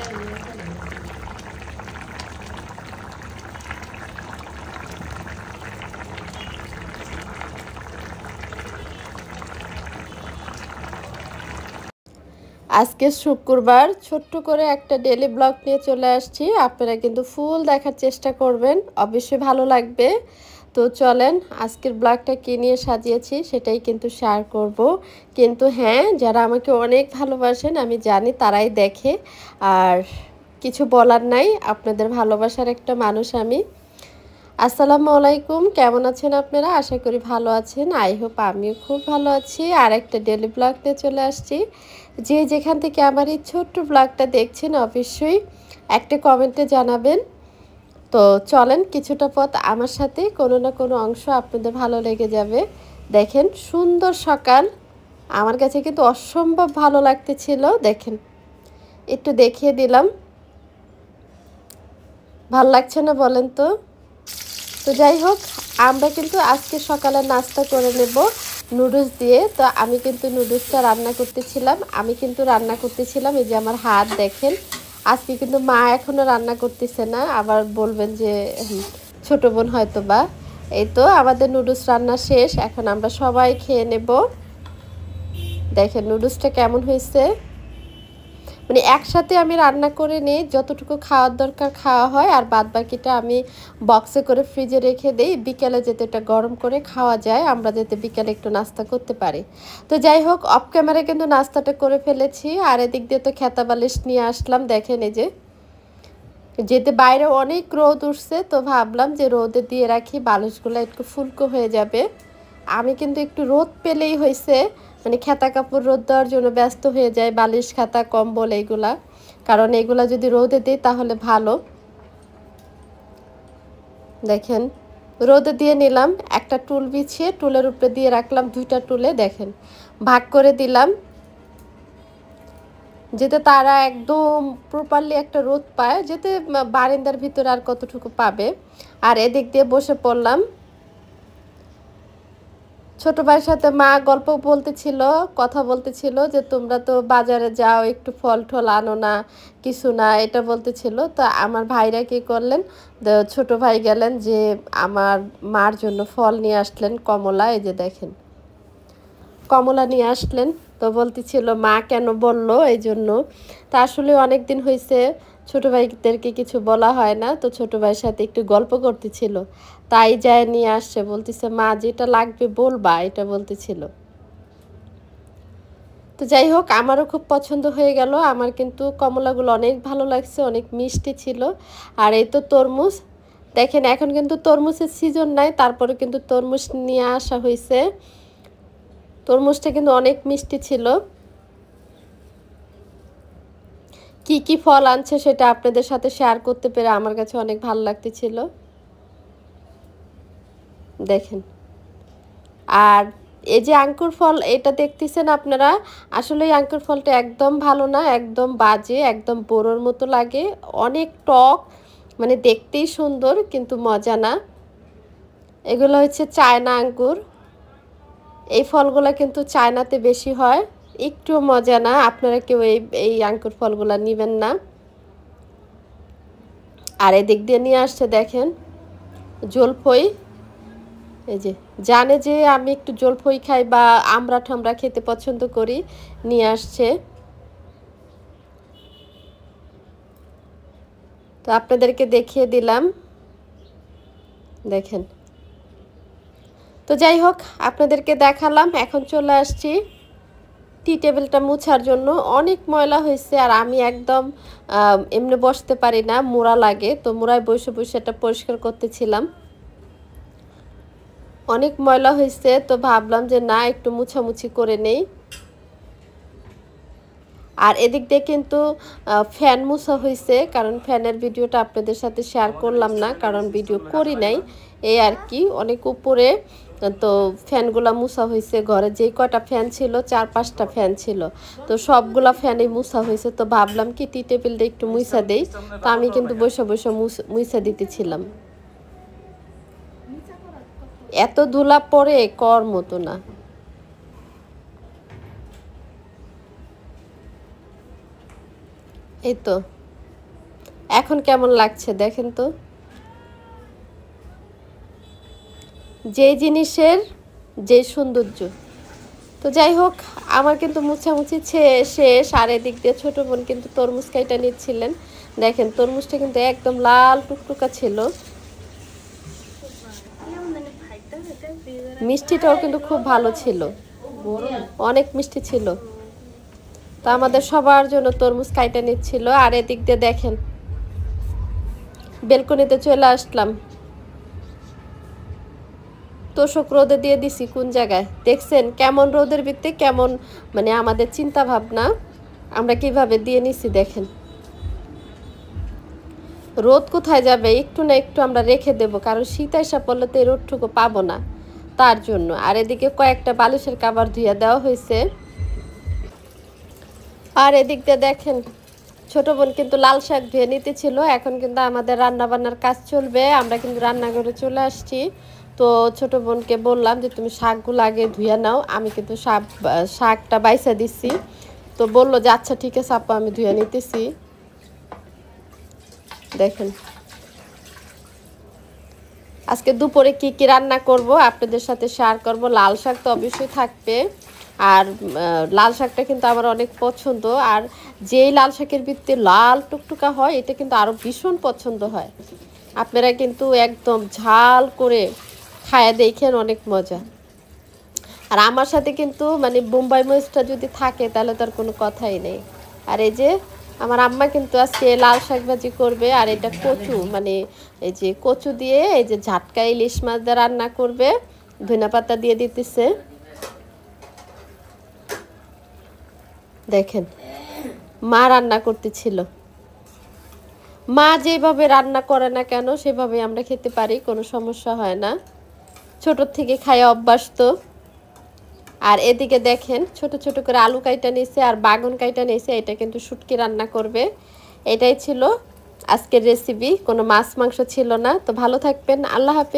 আজকে শুক্রবার ছোট্ট করে একটা ডেইলি ব্লগ নিয়ে চলে আসছি। আপনারা কিন্তু ফুল দেখার চেষ্টা করবেন, অবশ্যই ভালো লাগবে। তো চলেন আজকের ব্লগটা কী নিয়ে সাজিয়েছি সেটাই কিন্তু শেয়ার করব। কিন্তু হ্যাঁ, যারা আমাকে অনেক ভালোবাসেন আমি জানি তারাই দেখে, আর কিছু বলার নাই, আপনাদের ভালোবাসার একটা মানুষ আমি। আসসালামু আলাইকুম, কেমন আছেন আপনারা? আশা করি ভালো আছেন। আই হোপ আমিও খুব ভালো আছি। আর একটা ডেইলি ব্লগ নিয়ে চলে আসছি। যে যেখান থেকে আমার এই ছোট্ট ব্লগটা দেখছেন অবশ্যই একটা কমেন্টে জানাবেন। তো চলেন কিছুটা পথ আমার সাথে, কোনো না কোনো অংশ আপনাদের ভালো লেগে যাবে। দেখেন সুন্দর সকাল, আমার কাছে কিন্তু অসম্ভব ভালো লাগতেছিল। দেখেন একটু দেখিয়ে দিলাম, ভাল লাগছে না বলেন তো? তো যাই হোক, আমরা কিন্তু আজকে সকালে নাস্তা করে নেব নুডলস দিয়ে। তো আমি কিন্তু নুডলসটা রান্না করতেছিলাম এই যে আমার হাত দেখেন। আজকে কিন্তু মা এখনও রান্না করতেছে না, আবার বলবেন যে ছোট বোন হয়তো বা। এই তো আমাদের নুডলস রান্না শেষ, এখন আমরা সবাই খেয়ে নেব। দেখেন নুডলসটা কেমন হয়েছে। মানে একসাথে আমি রান্না করে নিই, যতটুকু খাওয়ার দরকার খাওয়া হয়, আর বাদ বাকিটা আমি বক্সে করে ফ্রিজে রেখে দিই, বিকেলে যাতে এটা গরম করে খাওয়া যায়, আমরা যাতে বিকেলে একটু নাস্তা করতে পারি। তো যাই হোক, অফ ক্যামেরায় কিন্তু নাস্তাটা করে ফেলেছি। আর এদিক দিয়ে তো খেতা বালিশ নিয়ে আসলাম। দেখেন এই যে, যেতে বাইরে অনেক রোদ উঠছে, তো ভাবলাম যে রোদে দিয়ে রাখি, বালিশগুলো একটু ফুলকো হয়ে যাবে। আমি কিন্তু একটু রোদ পেলেই হয়েছে, মানে খেতা কাপড় রোদ দেওয়ার জন্য ব্যস্ত হয়ে যায়, বালিশ খাতা কম্বল এইগুলা, কারণ এইগুলা যদি রোদে দিই তাহলে ভালো। দেখেন রোদে দিয়ে নিলাম, একটা টুল বিছিয়ে টুলের উপরে দিয়ে রাখলাম, দুইটা টুলে দেখেন ভাগ করে দিলাম, যেতে তারা একদম প্রপারলি একটা রোদ পায়, যেতে বারান্দার ভিতরে আর কতটুকু পাবে। আর এদিক দিয়ে বসে পড়লাম, ছোট ভাইয়ের সাথে মা গল্প বলতেছিল, কথা বলতেছিল যে তোমরা তো বাজারে যাও, একটু ফল টল আনো না, কিছু না, এটা বলতেছিল। তো আমার ভাইরা কী করলেন, ছোট ভাই গেলেন যে আমার মার জন্য ফল নিয়ে আসলেন, কমলা, এই যে দেখেন কমলা নিয়ে আসলেন। তো বলতেছিল মা কেন বললো এই জন্য। তা আসলে অনেক দিন হয়েছে ছোট ভাইদেরকে কিছু বলা হয় না, তো ছোট ভাইয়ের সাথে একটু গল্প করতেছিল, তাই যায় নিয়ে আসছে, বলতেছে মা যেটা লাগবে বলবা, এটা বলতেছিল। তো যাই হোক, আমারও খুব পছন্দ হয়ে গেল, আমার কিন্তু কমলাগুলো অনেক ভালো লাগছে, অনেক মিষ্টি ছিল। আর এই তো তরমুজ, দেখেন এখন কিন্তু তরমুজের সিজন নাই, তারপরে কিন্তু তরমুজ নিয়ে আসা হয়েছে। তরমুজটা কিন্তু অনেক মিষ্টি ছিল। কি কি ফল আনছে সেটা আপনাদের সাথে শেয়ার করতে পেরে আমার কাছে অনেক ভালো লাগতেছিল। দেখেন, আর এই যে আঙ্কুর ফল, এটা দেখতেছেন আপনারা, আসলে এই আঙ্কুর ফলটা একদম ভালো না, একদম বাজে, একদম বোরোর মতো লাগে, অনেক টক, মানে দেখতেই সুন্দর কিন্তু মজা না। এগুলো হচ্ছে চায়না আঙ্গুর, এই ফলগুলো কিন্তু চায়নাতে বেশি হয়, একটু মজা না, আপনারা কেউ এই আঙ্কুর ফলগুলো নেবেন না। আর এদিক দিয়ে নিয়ে আসছে দেখেন জলফই, এই যে জানে যে আমি একটু জলফই খাই বা আমড়া ঠামড়া খেতে পছন্দ করি, নিয়ে আসছে। তো আপনাদেরকে দেখিয়ে দিলাম, দেখেন। তো যাই হোক, আপনাদেরকে দেখালাম, এখন চলে আসছি টি টেবিলটা মুছার জন্য, অনেক ময়লা হয়েছে, আর আমি একদম এমনি বসতে পারি না, মোড়া লাগে, তো মোড়ায় বসে বসে এটা পরিষ্কার করতেছিলাম, অনেক ময়লা হয়েছে, তো ভাবলাম যে না একটু মুছামুছি করে নেই। আর এদিক দিয়ে কিন্তু ফ্যান মুছা হয়েছে, কারণ ফ্যানের ভিডিওটা আপনাদের সাথে শেয়ার করলাম না, কারণ ভিডিও করি নাই, এই আর কি, অনেক উপরে। তো ফ্যানগুলা মুছা হয়েছে, ঘরে যেই কয়টা ফ্যান ছিল, 4-5টা ফ্যান ছিল, তো সবগুলা ফ্যানই মুছা হয়েছে। তো ভাবলাম কি টি টেবিলটা একটু মুছা দেই, তো আমি কিন্তু বসে বসে মুছা দিতেছিলাম, এত ধুলা পড়ে কর মতো না। এই তো এখন কেমন লাগছে দেখেন তো। যে জিনিসের যে সৌন্দর্য। তো যাই হোক, আমার কিন্তু মুছামুছি শেষ। আর এদিক দিয়ে ছোটো বোন কিন্তু তরমুজ কাইটা নিচ্ছিলেন। দেখেন তরমুজটা কিন্তু একদম লাল টুকটুকা ছিল। মিষ্টিটাও কিন্তু খুব ভালো ছিল, অনেক মিষ্টি ছিল। তো আমাদের সবার জন্য তরমুজ কাইটা নিচ্ছিল। আর এদিক দিয়ে দেখেন বেলকনিতে চলে আসলাম। তোষক রোদে দিয়ে দিছি কোন জায়গায় দেখছেন, কেমন রোদের ভিত্তি কেমন মানে আমাদের চিন্তা ভাবনা আমরা কিভাবে দিয়ে নিছি দেখেন। রোদ কোথায় যাবে, একটু না একটু আমরা রেখে দেব, কারণ শীত আইসা পড়লে তো এই রোদটুকু পাবো না, তার জন্য। আর এদিকে কয়েকটা বালিশের কাভার ধুইয়া দেওয়া হয়েছে। আর এদিক দিয়ে দেখেন ছোট বোন কিন্তু লাল শাক ধুয়ে নিতে ছিল। এখন কিন্তু আমাদের রান্না বান্নার কাজ চলবে, আমরা কিন্তু রান্নাঘরে চলে আসছি। তো ছোট বোনকে বললাম যে তুমি শাকগুলো আগে ধুয়ে নাও, আমি কিন্তু শাকটা বাইসা দিচ্ছি। তো বললো যে আচ্ছা ঠিক আছে আপা, আমি ধুয়ে নিতেছি। দেখেন আজকে দুপুরে কি কি রান্না করব আপনাদের সাথে শেয়ার করব। লাল শাক তো অবশ্যই থাকবে, আর লাল শাকটা কিন্তু আমার অনেক পছন্দ। আর যেই লাল শাকের ভিতরে লাল টুকটুকা হয় এটা কিন্তু আরও ভীষণ পছন্দ হয়। আপনারা কিন্তু একদম ঝাল করে খায়া দেখেন, অনেক মজা। আর আমার সাথে কিন্তু মানে বোম্বাই মরিচটা যদি থাকে তাহলে তার কোনো কথাই নেই। আর এই যে আমার আম্মা কিন্তু আজকে লাল শাক ভাজি করবে, আর এটা কচু মানে এই যে কচু দিয়ে এই যে ঝাটকা ইলিশ মাছ দিয়ে রান্না করবে, ধনিয়া পাতা দিয়ে দিতেছে। দেখেন মা রান্না করতেছিল। মা যেভাবে রান্না করে না কেন সেভাবে আমরা খেতে পারি, কোনো সমস্যা হয় না, ছোট থেকে খায় অভ্যাস তো। আর এদিকে দেখেন ছোট ছোট করে আলু কাইটা নিয়েছে আর বাগন কাইটা নিয়েছে, এটা কিন্তু শুটকি রান্না করবে। এটাই ছিল আজকের রেসিপি, কোনো মাছ মাংস ছিল না। তো ভালো থাকবেন, আল্লাহ হাফেজ।